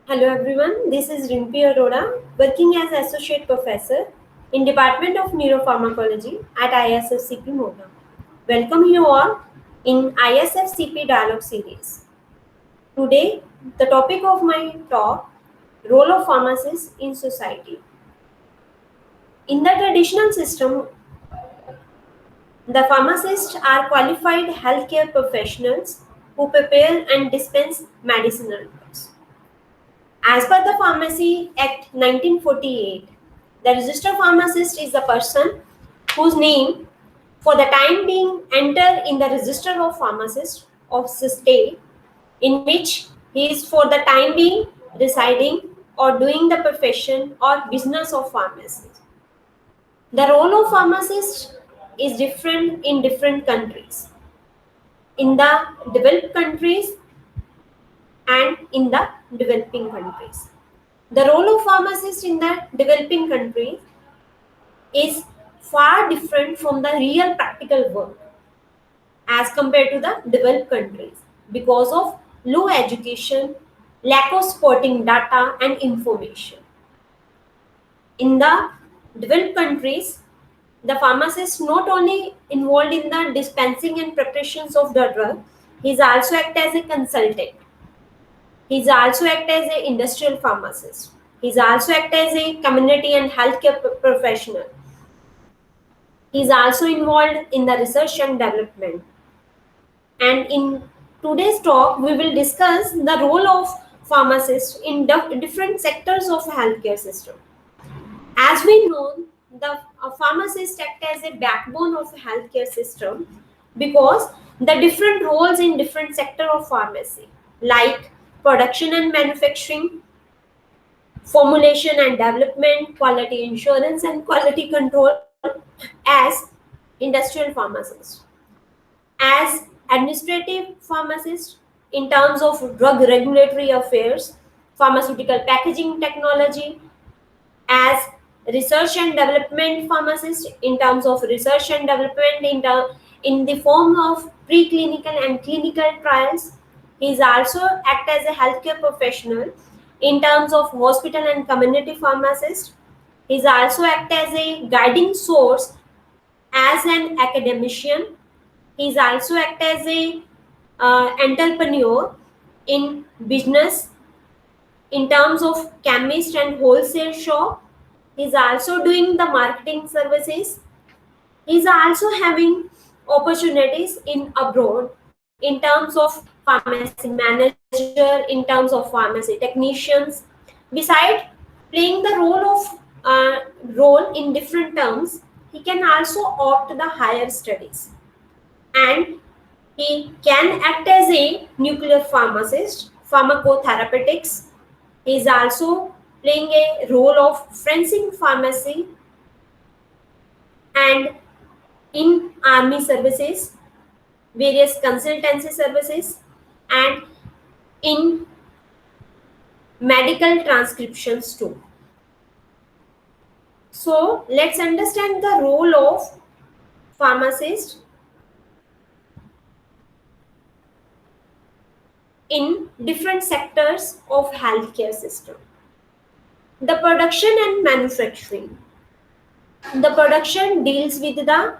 Hello everyone, this is Rimpi Arora, working as Associate Professor in Department of Neuropharmacology at ISFCP Moga. Welcome you all in ISFCP Dialogue Series. Today, the topic of my talk, Role of Pharmacists in Society. In the traditional system, the pharmacists are qualified healthcare professionals who prepare and dispense medicinal drugs. As per the Pharmacy Act 1948, the registered pharmacist is the person whose name for the time being enter in the register of pharmacists of the state in which he is for the time being residing or doing the profession or business of pharmacy. The role of pharmacist is different in different countries. In the developed countries and in the developing countries. The role of pharmacist in the developing countries is far different from the real practical work as compared to the developed countries because of low education, lack of supporting data and information. In the developed countries, the pharmacist not only involved in the dispensing and preparations of the drug, he is also act as a consultant. He is also act as an industrial pharmacist. He is also act as a community and healthcare professional. He is also involved in the research and development. And in today's talk, we will discuss the role of pharmacists in different sectors of healthcare system. As we know, the pharmacist act as a backbone of healthcare system because the different roles in different sector of pharmacy, like production and manufacturing, formulation and development, quality insurance and quality control as industrial pharmacist, as administrative pharmacist in terms of drug regulatory affairs, pharmaceutical packaging technology, as research and development pharmacist in terms of research and development in the form of preclinical and clinical trials. He is also act as a healthcare professional in terms of hospital and community pharmacist. He is also act as a guiding source as an academician. He is also act as a entrepreneur in business in terms of chemist and wholesale shop. He is also doing the marketing services. He is also having opportunities in abroad in terms of pharmacy manager, in terms of pharmacy technicians. Beside playing the role in different terms, he can also opt the higher studies, and he can act as a nuclear pharmacist, pharmacotherapeutics. He is also playing a role of forensic pharmacy and in army services, various consultancy services, and in medical transcriptions too. So let's understand the role of pharmacist in different sectors of healthcare system. The production and manufacturing. The production deals with the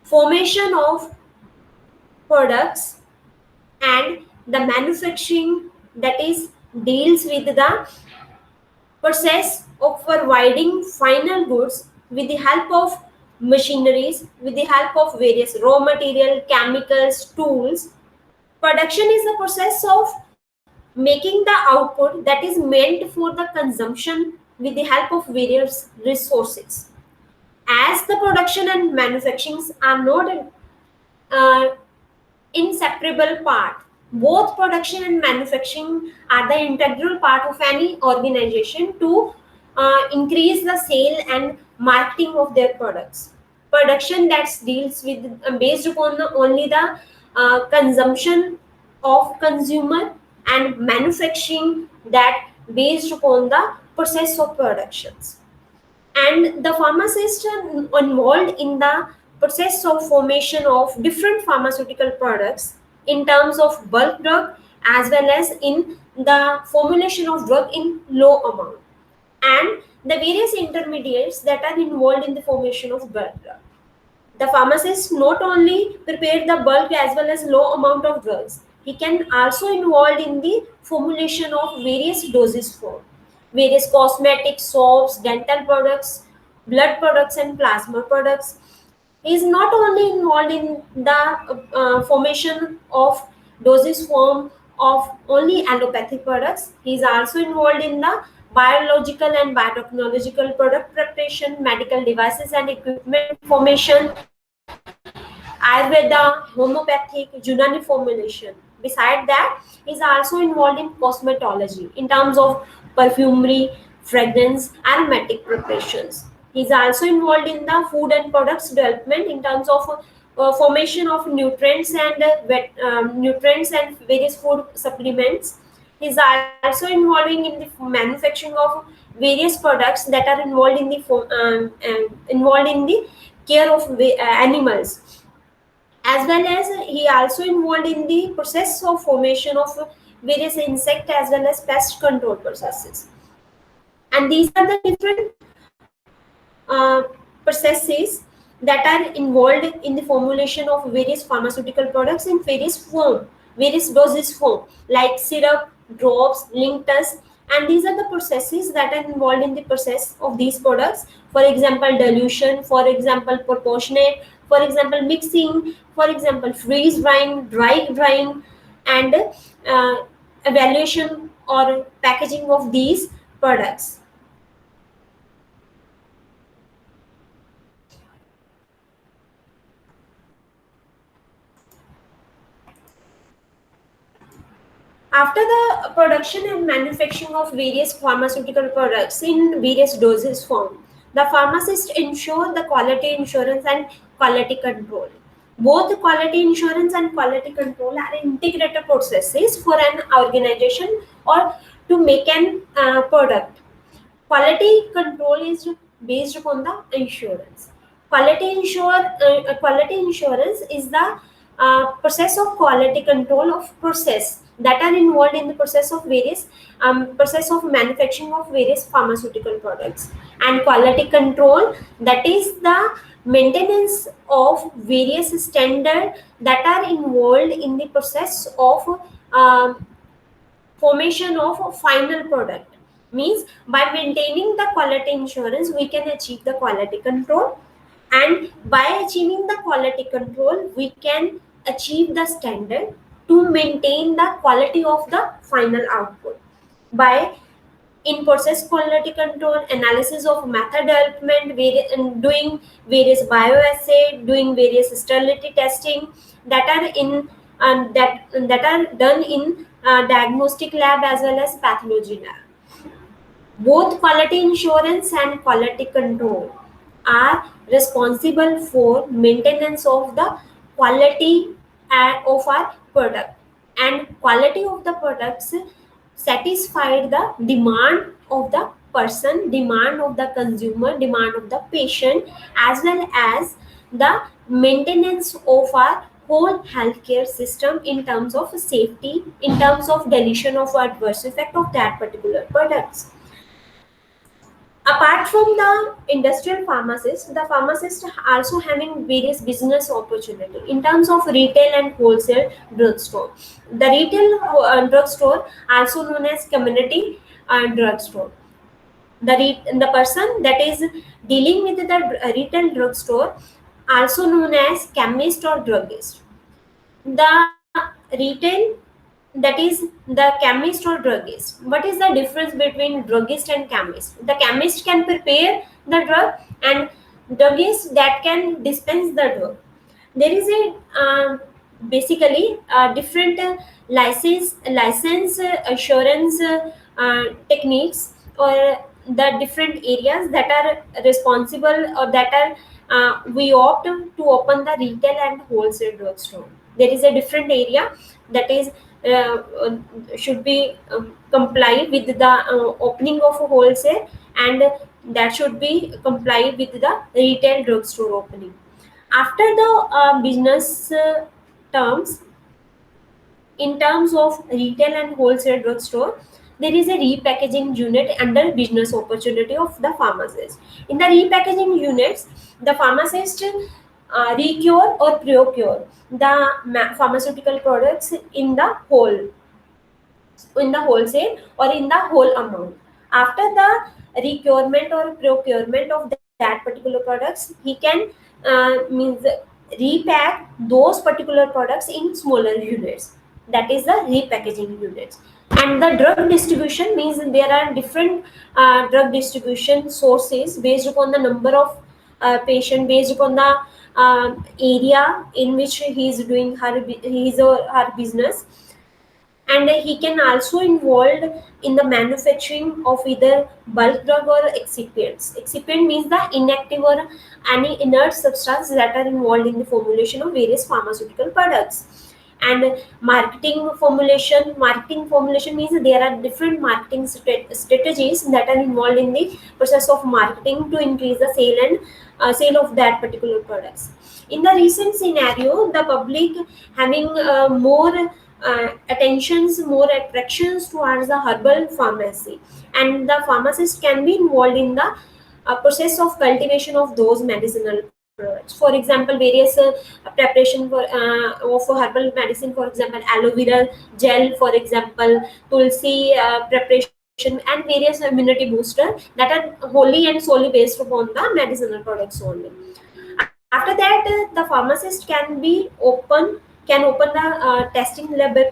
formation of products, and the manufacturing that is deals with the process of providing final goods with the help of machineries, with the help of various raw material, chemicals, tools. Production is the process of making the output that is meant for the consumption with the help of various resources. As the production and manufacturing are not uh, inseparable part, both production and manufacturing are the integral part of any organization to increase the sale and marketing of their products. Production that deals with based upon only the consumption of consumer, and manufacturing that based upon the process of productions. And the pharmacists are involved in the process of formation of different pharmaceutical products in terms of bulk drug as well as in the formulation of drug in low amount, and the various intermediates that are involved in the formation of bulk drug. The pharmacist not only prepare the bulk as well as low amount of drugs, he can also involved in the formulation of various doses form, various cosmetic soaps, dental products, blood products, and plasma products. He is not only involved in the formation of dosage form of only allopathic products. He is also involved in the biological and biotechnological product preparation, medical devices and equipment formation, Ayurveda, homeopathic, Unani formulation. Beside that, he is also involved in cosmetology in terms of perfumery, fragrance, aromatic preparations. He is also involved in the food and products development in terms of formation of nutrients and nutrients and various food supplements. He is also involving in the manufacturing of various products that are involved in the involved in the care of animals, as well as he also involved in the process of formation of various insect as well as pest control processes. And these are the different uh, processes that are involved in the formulation of various pharmaceutical products in various form, various doses form, like syrup, drops, linctus, and these are the processes that are involved in the process of these products. For example, dilution, for example, proportionate, for example, mixing, for example, freeze drying, dry drying, and evaluation or packaging of these products. After the production and manufacturing of various pharmaceutical products in various doses form, the pharmacist ensure the quality insurance and quality control. Both quality insurance and quality control are integrated processes for an organization or to make an product. Quality control is based upon the insurance. Quality insurance is the process of quality control of process that are involved in the process of various process of manufacturing of various pharmaceutical products, and quality control, that is the maintenance of various standard that are involved in the process of um, formation of a final product. Means by maintaining the quality insurance we can achieve the quality control, and by achieving the quality control we can achieve the standard to maintain the quality of the final output. By in process quality control, analysis of method development, and doing various bioassay, doing various sterility testing that are in that are done in diagnostic lab as well as pathology lab. Both quality insurance and quality control are responsible for maintenance of the quality of our product, and quality of the products satisfy the demand of the person, demand of the consumer, demand of the patient, as well as the maintenance of our whole healthcare system in terms of safety, in terms of deletion of adverse effect of that particular products. Apart from the industrial pharmacist, the pharmacist also having various business opportunity in terms of retail and wholesale drugstore. The retail drugstore, also known as community drugstore. The person that is dealing with the retail drugstore, also known as chemist or druggist. The retail, that is the chemist or druggist. What is the difference between druggist and chemist? The chemist can prepare the drug, and druggist that can dispense the drug. There is a basically different license assurance techniques, or the different areas that are responsible, or that are we opt to open the retail and wholesale drugstore. There is a different area that is should be comply with the opening of a wholesale, and that should be comply with the retail drugstore opening. After the business terms, in terms of retail and wholesale drugstore, there is a repackaging unit under business opportunity of the pharmacist. In the repackaging units, the pharmacist recure or procure the pharmaceutical products in the wholesale or in the whole amount. After the requirement or procurement of that particular products, he can means repack those particular products in smaller units. That is the repackaging units. And the drug distribution means there are different drug distribution sources based upon the number of patient, based upon the area in which he is doing his or her business. And he can also involved in the manufacturing of either bulk drug or excipients. Excipient means the inactive or any inert substance that are involved in the formulation of various pharmaceutical products. And marketing formulation means there are different marketing strategies that are involved in the process of marketing to increase the sale of that particular products. In the recent scenario, the public having more attentions, more attractions towards the herbal pharmacy, and the pharmacist can be involved in the process of cultivation of those medicinal products. For example, various preparation of herbal medicine, for example, aloe vera gel, for example, tulsi preparation, and various immunity booster that are wholly and solely based upon the medicinal products only. After that, the pharmacist can open the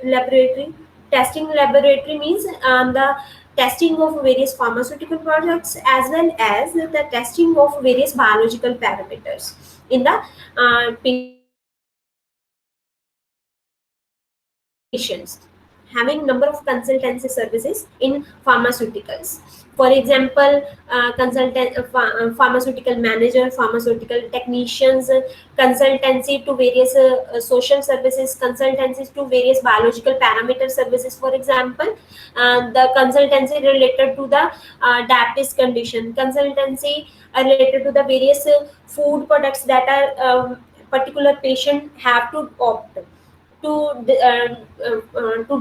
laboratory. Testing laboratory means the testing of various pharmaceutical products as well as the testing of various biological parameters in the patients. Having number of consultancy services in pharmaceuticals. For example, pharmaceutical manager, pharmaceutical technicians, consultancy to various social services, consultancies to various biological parameter services. For example, the consultancy related to the diabetes condition, consultancy related to the various food products that are particular patient have to opt to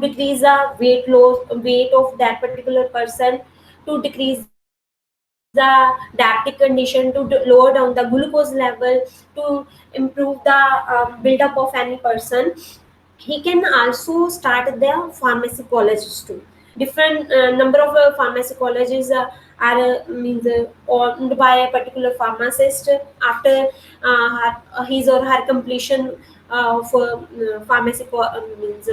decrease the weight of that particular person, to decrease the diabetic condition, to lower down the glucose level, to improve the buildup of any person. He can also start the pharmacy colleges too. Different number of pharmacy colleges means owned by a particular pharmacist after his or her completion of pharmacy means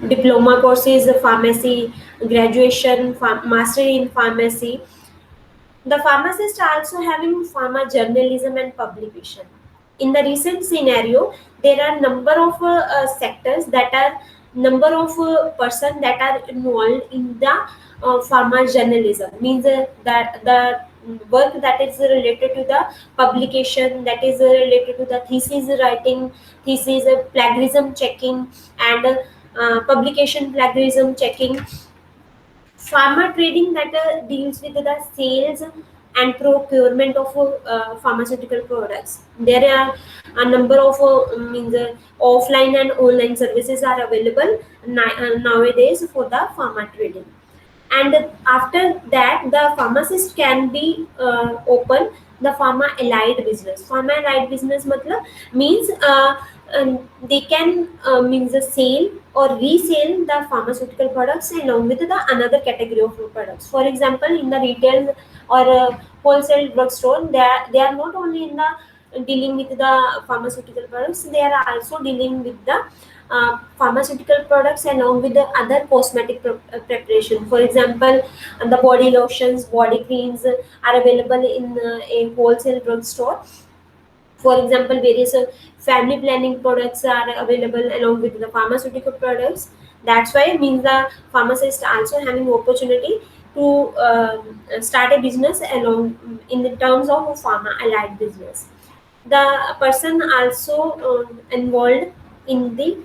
diploma courses, pharmacy graduation, mastery in pharmacy. The pharmacist are also having pharma journalism and publication. In the recent scenario, there are number of sectors that are number of person that are involved in the pharma journalism. Means that the work that is related to the publication, that is related to the thesis writing, thesis plagiarism checking, and publication plagiarism checking. Pharma trading that deals with the sales and procurement of pharmaceutical products. There are a number of means offline and online services are available nowadays for the pharma trading. And after that, the pharmacist can be open the pharma allied business. Pharma allied business matlab means they can means sale or resell the pharmaceutical products along with the another category of products. For example, in the retail or wholesale drugstore, they are not only in the dealing with the pharmaceutical products, they are also dealing with the pharmaceutical products along with the other cosmetic preparation. For example, the body lotions, body creams are available in a wholesale drugstore. For example, various family planning products are available along with the pharmaceutical products. That's why means the pharmacist also having opportunity to start a business along in the terms of pharma allied business. The person also involved in the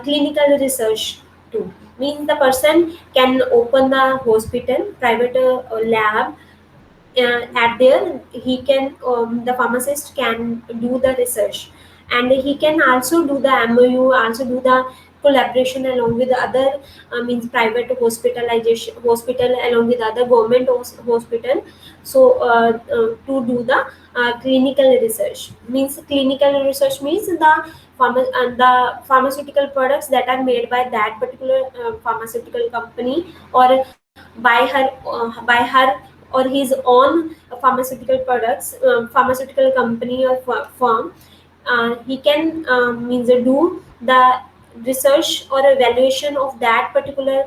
clinical research too. Means the person can open the hospital, private lab. At there, he can the pharmacist can do the research, and he can also do the MOU, also do the collaboration along with other means private hospital along with other government hospital. So to do the clinical research. Means clinical research means the pharmaceutical products that are made by that particular pharmaceutical company, or by her or his own pharmaceutical products, pharmaceutical company or firm. He can means do the research or evaluation of that particular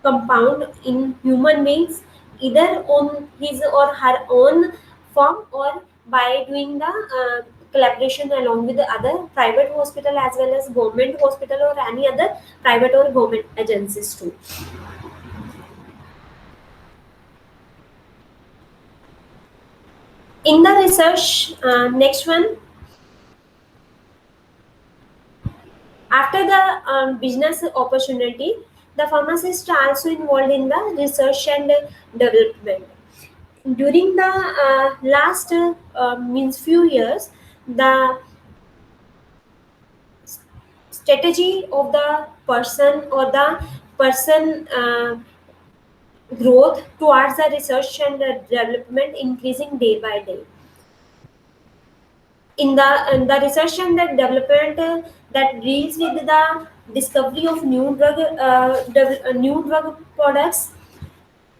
compound in human beings, either on his or her own firm, or by doing the collaboration along with the other private hospital as well as government hospital or any other private or government agencies too. In the research, next one, after the business opportunity, the pharmacists are also involved in the research and development. During the last means few years, the strategy of the person or the person growth towards the research and development increasing day by day. In the research and the development that deals with the discovery of new drug products,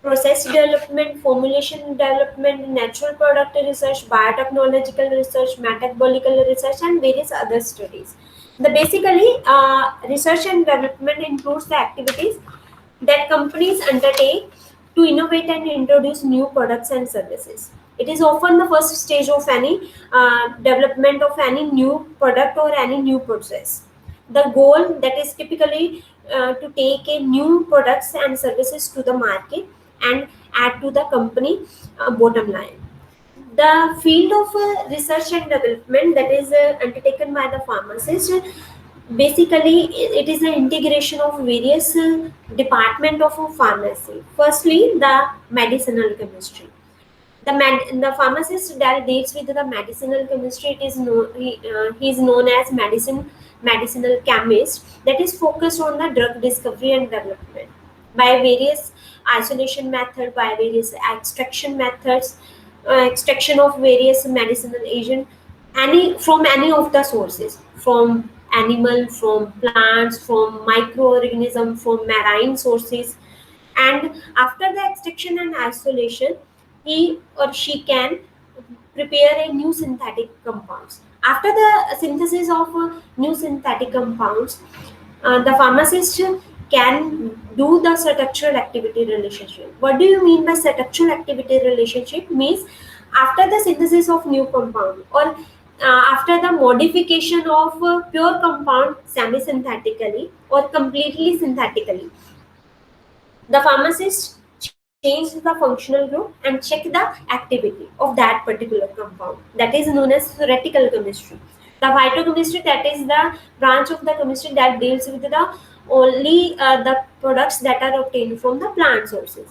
process development, formulation development, natural product research, biotechnological research, metabolical research, and various other studies. The basically research and development includes the activities that companies undertake to innovate and introduce new products and services. It is often the first stage of any development of any new product or any new process. The goal that is typically to take a new products and services to the market and add to the company bottom line. The field of research and development that is undertaken by the pharmacist, basically it is an integration of various department of a pharmacy. Firstly, the medicinal chemistry. The pharmacist that deals with the medicinal chemistry, he is known as medicinal chemist, that is focused on the drug discovery and development by various isolation method, by various extraction methods, extraction of various medicinal agent, any of the sources, from animal, from plants, from microorganism, from marine sources. And after the extraction and isolation, he or she can prepare a new synthetic compounds. After the synthesis of new synthetic compounds, the pharmacist can do the structural activity relationship. What do you mean by structural activity relationship? Means after the synthesis of new compound, or after the modification of pure compound semi-synthetically or completely synthetically, the pharmacist change the functional group and check the activity of that particular compound. That is known as theoretical chemistry. The phytochemistry, that is the branch of the chemistry that deals with the only the products that are obtained from the plant sources.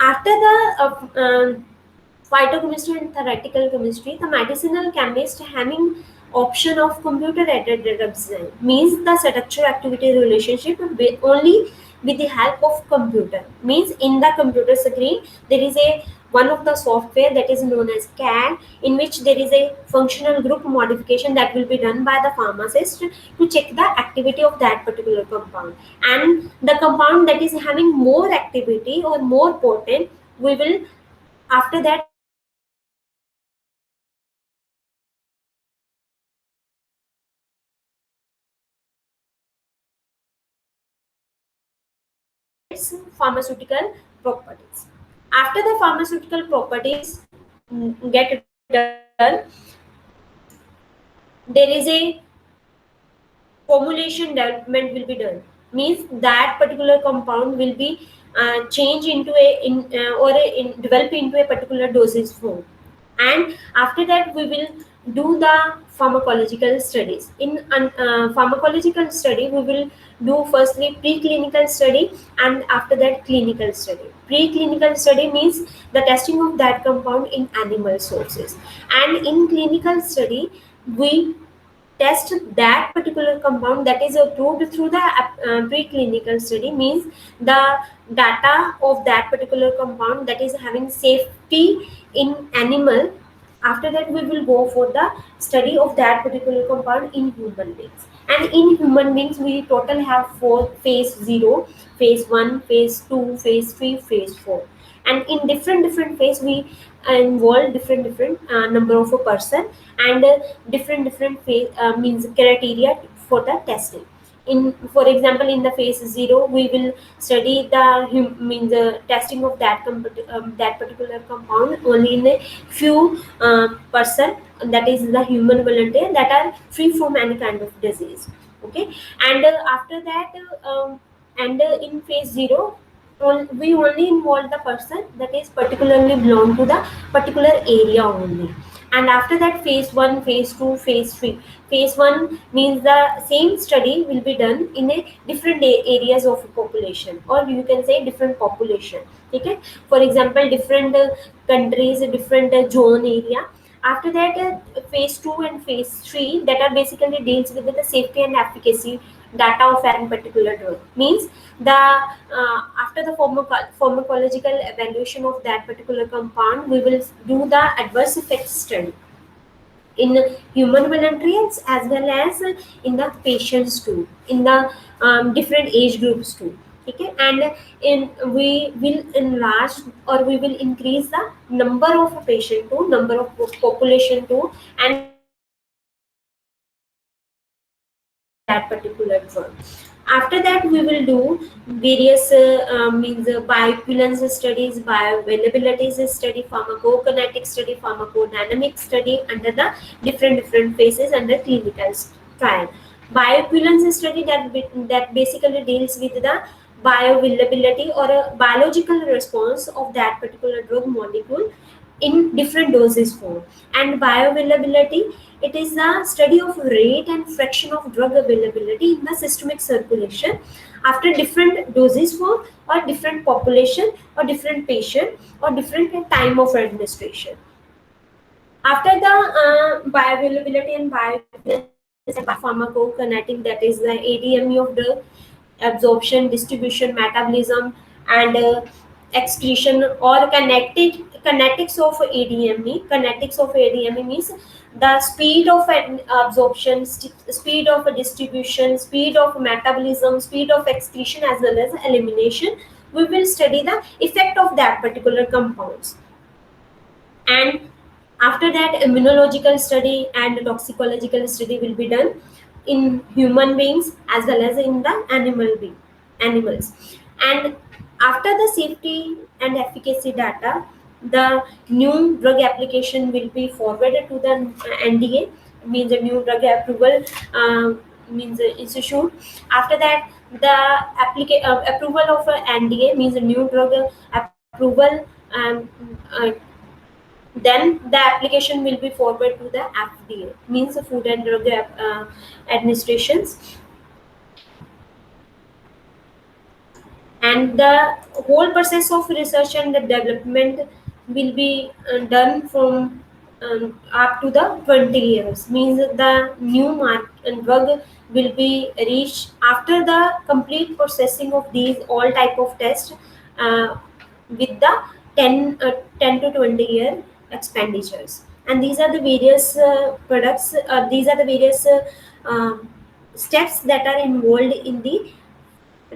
After the phytochemistry and theoretical chemistry, the medicinal chemist having option of computer-aided drug design, means the structure activity relationship only with the help of computer. Means in the computer screen there is a one of the software that is known as CAD, in which there is a functional group modification that will be done by the pharmacist to check the activity of that particular compound. And the compound that is having more activity or more potent, we will after that its pharmaceutical properties. After the pharmaceutical properties get done, there is a formulation development will be done. Means that particular compound will be changed into develop into a particular dosage form. And after that we will do the pharmacological studies. In pharmacological study, we will do firstly preclinical study and after that clinical study. Preclinical study means the testing of that compound in animal sources, and in clinical study we test that particular compound that is approved through the preclinical study, means the data of that particular compound that is having safety in animal. After that we will go for the study of that particular compound in human beings. And in human beings we total have four: phase 0, phase 1, phase 2, phase 3, phase 4. And in different phase we involve different number of a person, and different phase means criteria for the testing. In, for example, in the phase 0 we will study the means testing of that particular compound only in a few person, that is the human volunteer, that are free from any kind of disease. Okay. And after that and in phase 0 we only involve the person that is particularly belong to the particular area only. And after that phase 1, phase 2, phase 3. Phase 1 means the same study will be done in a different areas of population, or you can say different population. Okay. For example, different countries, different zone area. After that phase 2 and phase 3, that are basically deals with the safety and efficacy data of any particular drug, means the after the pharmacological evaluation of that particular compound, we will do the adverse effects study in human volunteers as well as in the patients too, in the different age groups too. Okay. And in we will enlarge, or we will increase the number of patient to number of population to, and that particular drug. After that we will do various means bioequivalence studies, bioavailability study, pharmacokinetic study, pharmacodynamic study under the different phases under clinical trial. Bioequivalence study that basically deals with the bioavailability or a biological response of that particular drug molecule in different doses form. And bioavailability, it is the study of rate and fraction of drug availability in the systemic circulation after different doses form, or different population, or different patient, or different time of administration. After the bioavailability and pharmacokinetic, that is the ADME of drug, absorption, distribution, metabolism, and excretion, or kinetics of ADME. Kinetics of ADME means the speed of absorption, speed of distribution, speed of metabolism, speed of excretion, as well as elimination. We will study the effect of that particular compounds. And after that immunological study and toxicological study will be done in human beings as well as in the animals. And after the safety and efficacy data, the new drug application will be forwarded to the NDA, means a new drug approval means institute. After that the approval of NDA means a new drug approval, and then the application will be forwarded to the FDA, means the Food and Drug Administrations. And the whole process of research and the development will be done from up to the 20 years, means the new drug will be reached after the complete processing of these all type of tests with the 10 to 20 year expenditures. And these are the various products, these are the various steps that are involved in the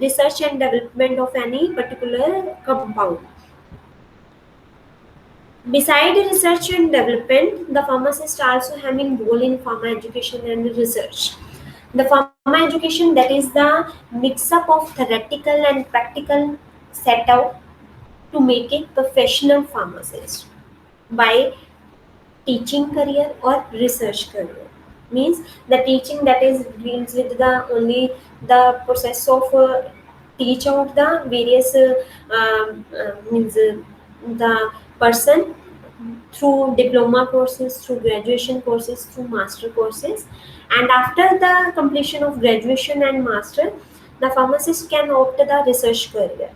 research and development of any particular compound. Beside research and development, the pharmacist also having role in pharma education and research. The pharma education, that is the mix-up of theoretical and practical set out to make a professional pharmacist by teaching career or research career. Means the teaching, that is deals with the only the process of teach out the various means the person through diploma courses, through graduation courses, through master courses. And after the completion of graduation and master, the pharmacist can opt the research career.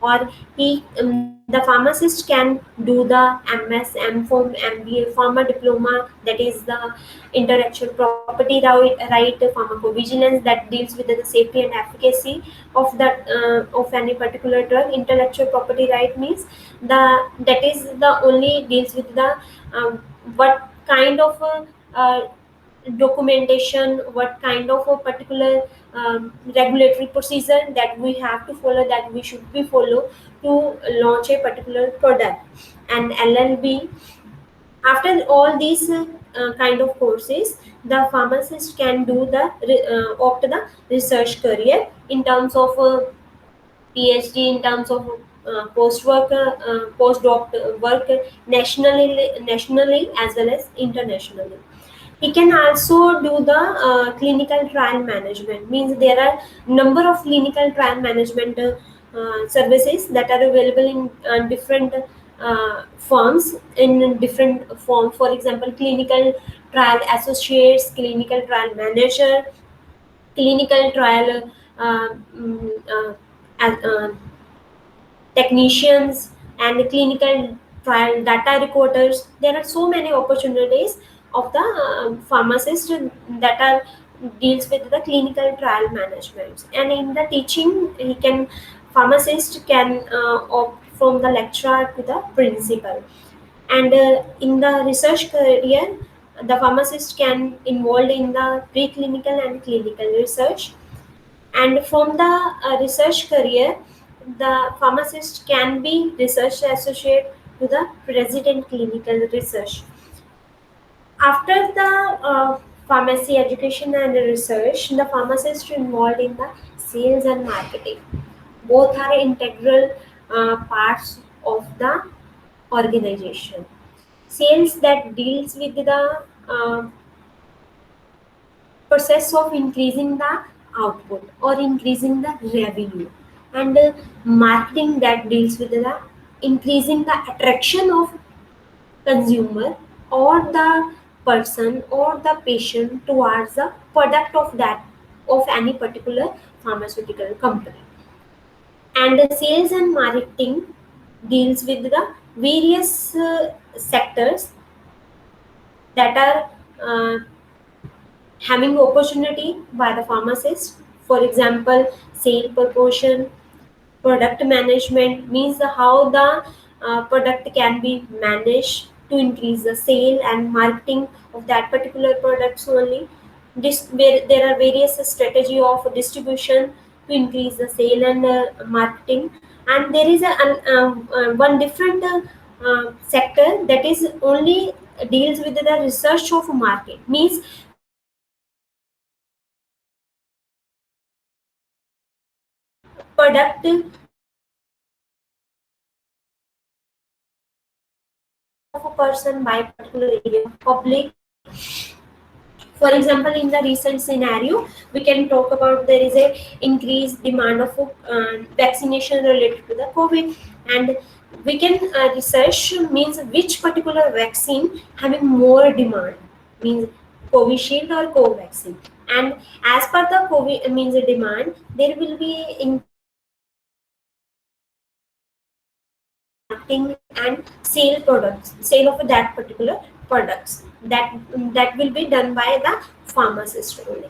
or the pharmacist can do the MS, MPharm, MBA, pharma diploma, that is the intellectual property right, pharmacovigilance, that deals with the safety and efficacy of any particular drug. Intellectual property right means that is the only deals with the what kind of documentation, what kind of a particular regulatory procedure that we have to follow, that we should be follow to launch a particular product. And LLB, after all these kind of courses, the pharmacist can do the opt the research career in terms of PhD, in terms of postdoc work nationally as well as internationally. He can also do the clinical trial management. Means there are number of clinical trial management services that are available in different forms, in different form. For example, clinical trial associates, clinical trial manager, clinical trial uh, mm, uh, as- technicians, and clinical trial data recorders. There are so many opportunities of the pharmacist that are deals with the clinical trial management. And in the teaching, he can pharmacist can opt from the lecturer to the principal. And in the research career, the pharmacist can involved in the preclinical and clinical research. And from the research career, the pharmacist can be research associate to the president clinical research. After the pharmacy education and research, the pharmacist involved in the sales and marketing. Both are integral parts of the organization. Sales, that deals with the process of increasing the output or increasing the revenue. And marketing, that deals with the increasing the attraction of consumer or the person or the patient towards the product of that, of any particular pharmaceutical company. And sales and marketing deals with the various sectors that are having opportunity by the pharmacist. For example, sale proportion, product management means how the product can be managed to increase the sale and marketing of that particular products only. This, where there are various strategy of distribution to increase the sale and marketing. And there is one different sector that is only deals with the research of market. Means product of a person by particular area public. For example, in the recent scenario, we can talk about there is a increased demand of vaccination related to the COVID. And we can research means which particular vaccine having more demand, means Covishield or Covaxin. And as per the COVID means demand, there will be marketing and sale products, sale of that particular products, that will be done by the pharmacist only.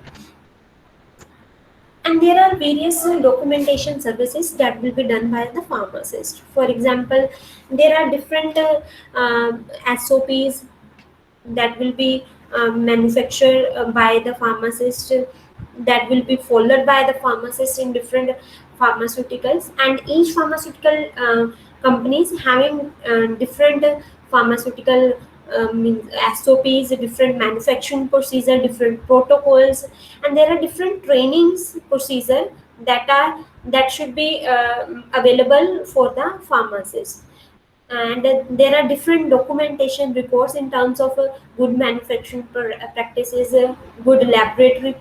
And there are various documentation services that will be done by the pharmacist. For example, there are different SOPs that will be manufactured by the pharmacist, that will be followed by the pharmacist in different pharmaceuticals. And each pharmaceutical companies having different pharmaceutical SOPs, different manufacturing procedure, different protocols. And there are different trainings procedure that should be available for the pharmacist. And there are different documentation reports in terms of good manufacturing practices, good laboratory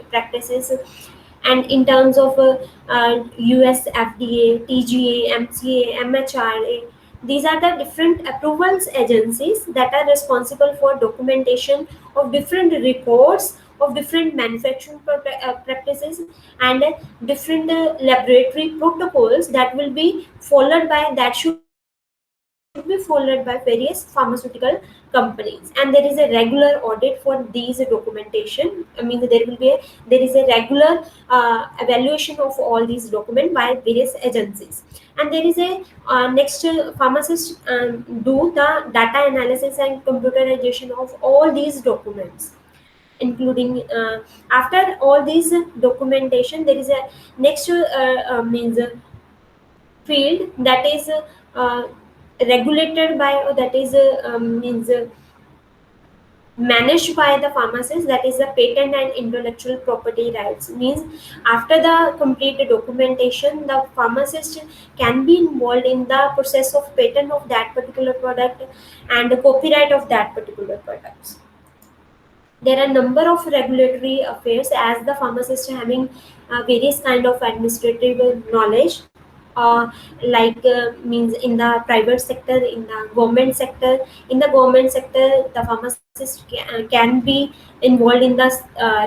practices. And in terms of US FDA, TGA, MCA, MHRA, these are the different approvals agencies that are responsible for documentation of different reports of different manufacturing practices and different laboratory protocols that will be followed by that should be followed by various pharmaceutical companies, and there is a regular audit for these documentation. I mean, there is a regular evaluation of all these documents by various agencies, and there is a next pharmacists do the data analysis and computerization of all these documents, including after all these documentation there is a next means field that is uh, regulated by, or that is means managed by the pharmacist, that is the patent and intellectual property rights. Means after the complete documentation, the pharmacist can be involved in the process of patent of that particular product and the copyright of that particular product. There are number of regulatory affairs as the pharmacist having various kind of administrative knowledge, like means in the private sector, in the government sector. In the government sector, the pharmacist can be involved in the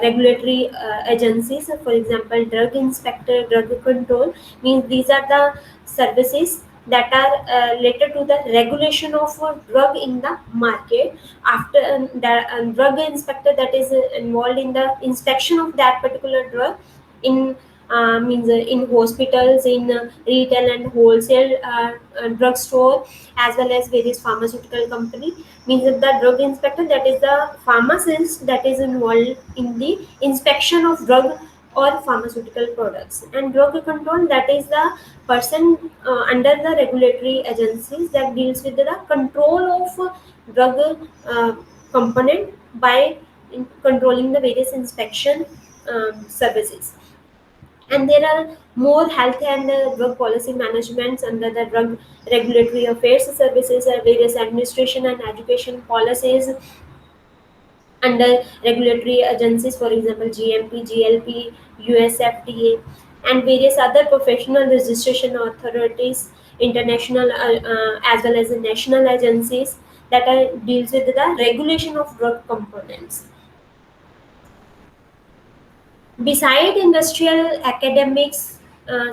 regulatory agencies. For example, drug inspector, drug control, means these are the services that are related to the regulation of a drug in the market. After the drug inspector that is involved in the inspection of that particular drug in means in hospitals, in retail and wholesale drugstore, as well as various pharmaceutical company. Means that the drug inspector, that is the pharmacist that is involved in the inspection of drug or pharmaceutical products. And drug control, that is the person under the regulatory agencies that deals with the control of drug component by controlling the various inspection services. And there are more health and drug policy managements under the drug regulatory affairs services, various administration and education policies under regulatory agencies, for example GMP, GLP, USFDA, and various other professional registration authorities, international as well as the national agencies that are deals with the regulation of drug components. Beside industrial academics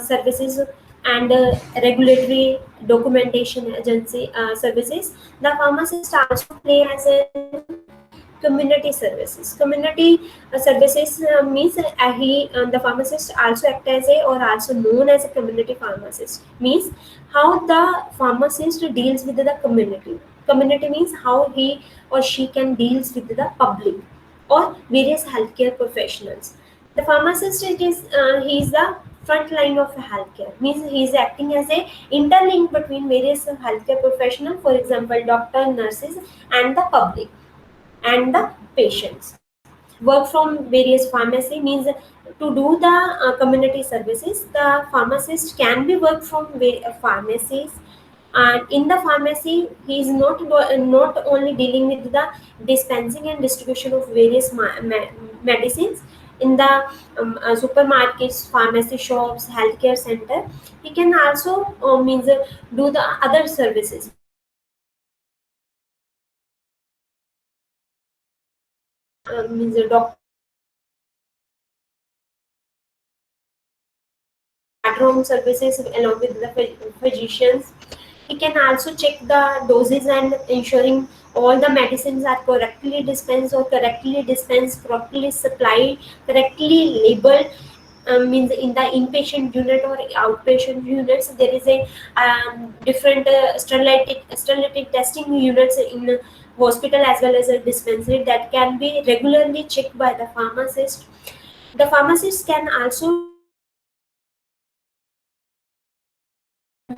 services and regulatory documentation agency services, the pharmacist also play as a community services. Community services means the pharmacist also act as a, or also known as a community pharmacist. Means how the pharmacist deals with the community. Community means how he or she can deals with the public or various healthcare professionals. The pharmacist, it is he is the front line of healthcare. Means he is acting as a interlink between various healthcare professional, for example doctor, nurses, and the public and the patients. Work from various pharmacy means to do the community services, the pharmacist can be work from pharmacies. And in the pharmacy, he is not only dealing with the dispensing and distribution of various medicines in the supermarkets, pharmacy shops, healthcare center. He can also means do the other services. Means the doctor at home services along with the physicians. He can also check the doses and ensuring all the medicines are correctly dispensed, or correctly dispensed, properly supplied, correctly labeled. Means in the inpatient unit or outpatient units, there is a different sterility testing units in hospital as well as a dispensary that can be regularly checked by the pharmacist. The pharmacist can also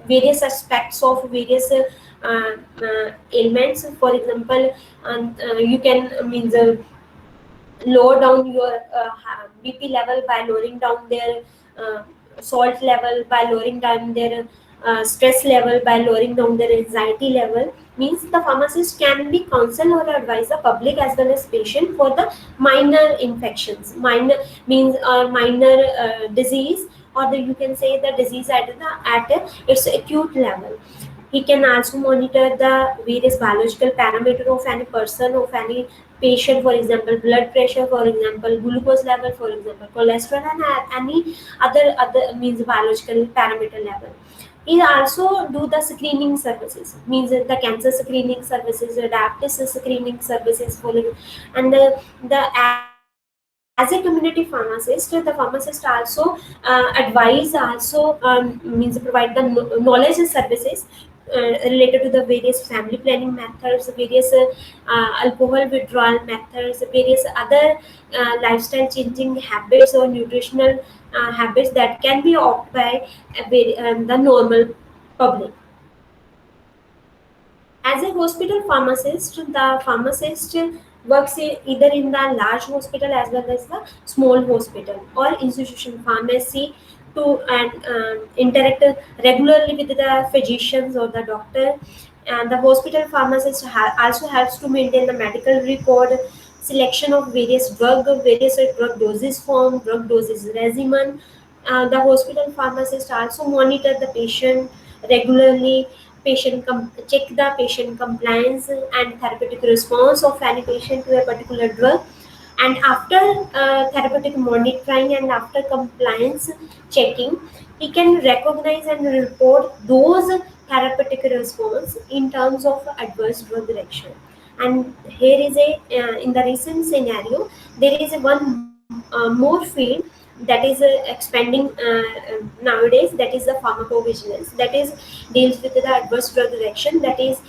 various aspects of various ailments. For example, you can means lower down your BP level by lowering down their salt level, by lowering down their stress level, by lowering down their anxiety level. Means the pharmacist can be counsel or advise the public as well as patient for the minor infections. Minor means minor disease, or you can say the disease at its acute level. He can also monitor the various biological parameter of any person, of any patient, for example, blood pressure, for example, glucose level, for example, cholesterol, and any other means biological parameter level. He also do the screening services, means the cancer screening services, the diabetes screening services, for and the as a community pharmacist, the pharmacist also advise, also means provide the knowledge and services related to the various family planning methods, various alcohol withdrawal methods, various other lifestyle changing habits or nutritional habits that can be opted by the normal public. As a hospital pharmacist, the pharmacist works either in the large hospital as well as the small hospital or institution pharmacy to and interact regularly with the physicians or the doctor. And the hospital pharmacist also helps to maintain the medical record, selection of various drug doses form, drug doses regimen. The hospital pharmacist also monitor the patient regularly, check the patient compliance and therapeutic response of any patient to a particular drug. And after therapeutic monitoring and after compliance checking, he can recognize and report those therapeutic response in terms of adverse drug reaction. And here is a in the recent scenario, there is a one more field that is expanding nowadays, that is the pharmacovigilance, that is deals with the adverse drug reaction, that is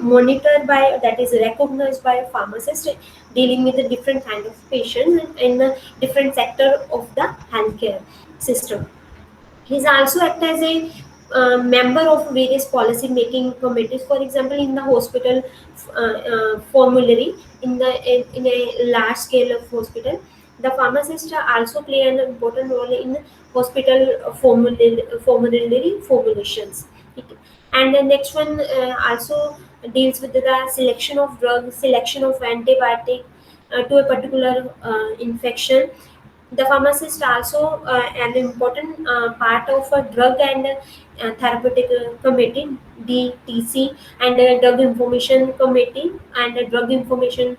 monitored by, that is recognized by a pharmacist dealing with the different kind of patients in the different sector of the healthcare system. He's also act as a member of various policy making committees. For example, in the hospital formulary, in a large scale of hospital, the pharmacist also play an important role in hospital formulary formulations. And the next one also deals with the selection of drugs, selection of antibiotic to a particular infection. The pharmacist also an important part of a drug and therapeutic committee, DTC, and a drug information committee, and a drug information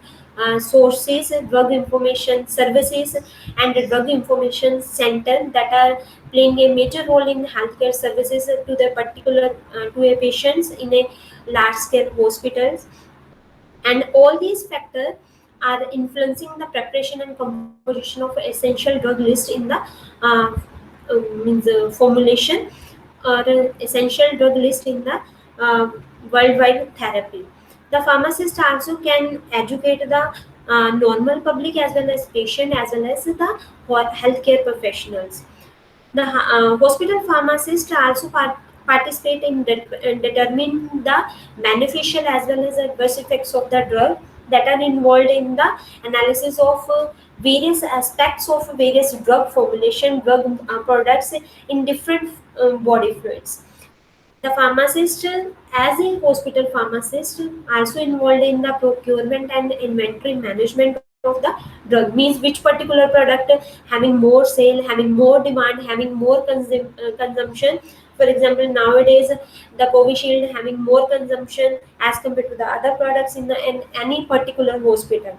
sources, drug information services, and a drug information center that are playing a major role in healthcare services to the particular to a patients in a large scale hospitals. And all these factors are influencing the preparation and composition of essential drug list in the uh, means formulation or essential drug list in the uh, worldwide therapy. The pharmacist also can educate the normal public as well as patient as well as the healthcare professionals. The hospital pharmacists also participate in determining the beneficial as well as adverse effects of the drug, that are involved in the analysis of various aspects of various drug formulation, drug products in different body fluids. The pharmacist, as a hospital pharmacist, also involved in the procurement and inventory management of the drug. Means which particular product having more sale, having more demand, having more consumption. For example, nowadays the Covishield having more consumption as compared to the other products in any particular hospital.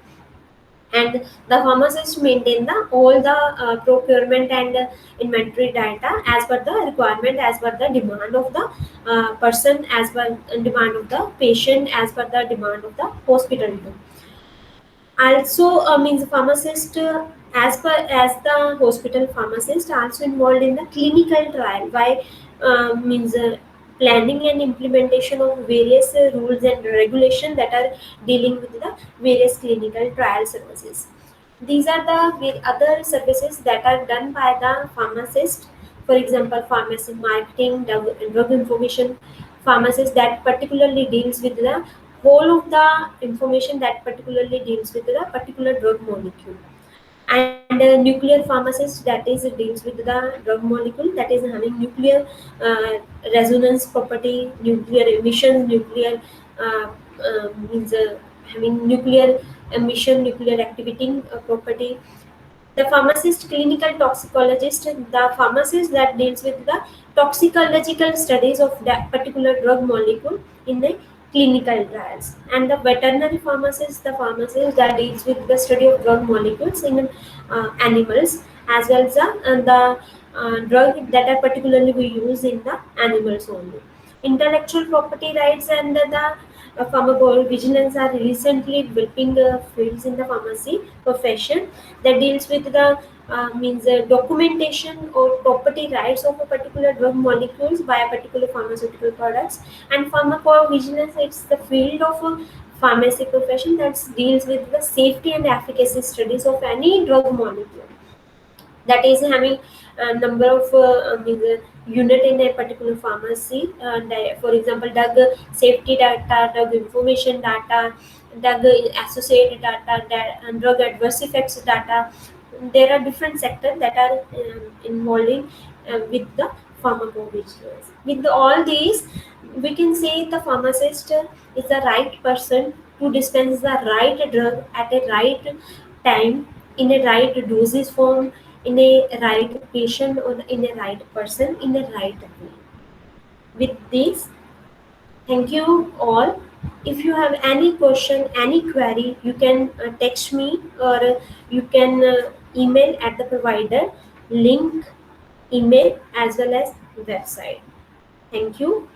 And the pharmacist maintain the all the procurement and inventory data as per the requirement, as per the demand of the person, as per demand of the patient, as per the demand of the hospital too. Also means pharmacist, as per as the hospital pharmacist also involved in the clinical trial by means planning and implementation of various rules and regulation that are dealing with the various clinical trial services. These are the other services that are done by the pharmacist. For example, pharmacy marketing, drug information pharmacist that particularly deals with the whole of the information that particularly deals with the particular drug molecule. And a nuclear pharmacist that is deals with the drug molecule that is having nuclear uh, resonance property, nuclear emissions, nuclear uh, means having nuclear emission, nuclear activating property. The pharmacist, clinical toxicologist, the pharmacist that deals with the toxicological studies of that particular drug molecule in the clinical trials. And the veterinary pharmacist, the pharmacist that deals with the study of drug molecules in animals, as well as the drug that are particularly we use in the animals only. Intellectual property rights and the pharmacovigilance are recently developing fields in the pharmacy profession that deals with the means documentation or property rights of a particular drug molecules by a particular pharmaceutical products. And pharmacovigilance, it's the field of a pharmacy profession that deals with the safety and efficacy studies of any drug molecule that is having a number of unit in a particular pharmacy. For example, drug safety data, drug information data, drug associated data, and drug adverse effects data. There are different sectors that are involving with the pharmacovigilance. With all these, we can say the pharmacist is the right person to dispense the right drug at a right time, in a right dosage form, in a right patient, or in a right person, in a right way. With this, thank you all. If you have any question, any query, you can text me, or you can email at the provider link, email as well as website. Thank you.